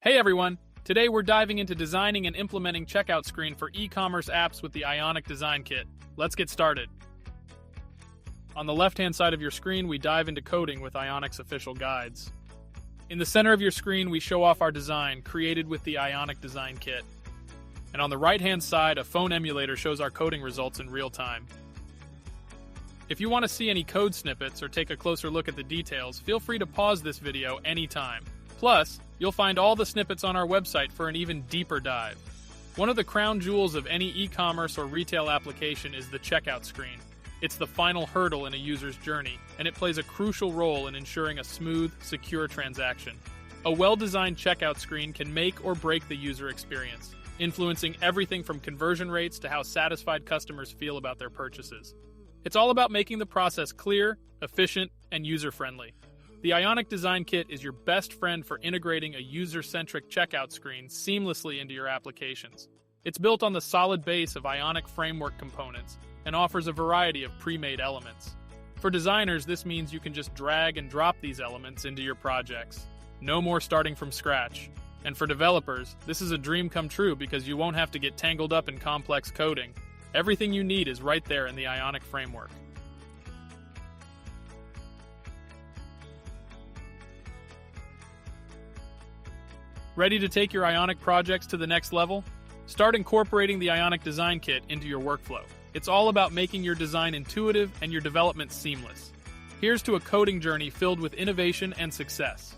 Hey everyone! Today we're diving into designing and implementing checkout screen for e-commerce apps with the Ionic Design Kit. Let's get started. On the left-hand side of your screen, we dive into coding with Ionic's official guides. In the center of your screen, we show off our design, created with the Ionic Design Kit. And on the right-hand side, a phone emulator shows our coding results in real time. If you want to see any code snippets or take a closer look at the details, feel free to pause this video anytime. Plus, you'll find all the snippets on our website for an even deeper dive. One of the crown jewels of any e-commerce or retail application is the checkout screen. It's the final hurdle in a user's journey, and it plays a crucial role in ensuring a smooth, secure transaction. A well-designed checkout screen can make or break the user experience, influencing everything from conversion rates to how satisfied customers feel about their purchases. It's all about making the process clear, efficient, and user-friendly. The Ionic Design Kit is your best friend for integrating a user-centric checkout screen seamlessly into your applications. It's built on the solid base of Ionic framework components and offers a variety of pre-made elements. For designers, this means you can just drag and drop these elements into your projects. No more starting from scratch. And for developers, this is a dream come true because you won't have to get tangled up in complex coding. Everything you need is right there in the Ionic framework. Ready to take your Ionic projects to the next level? Start incorporating the Ionic Design Kit into your workflow. It's all about making your design intuitive and your development seamless. Here's to a coding journey filled with innovation and success.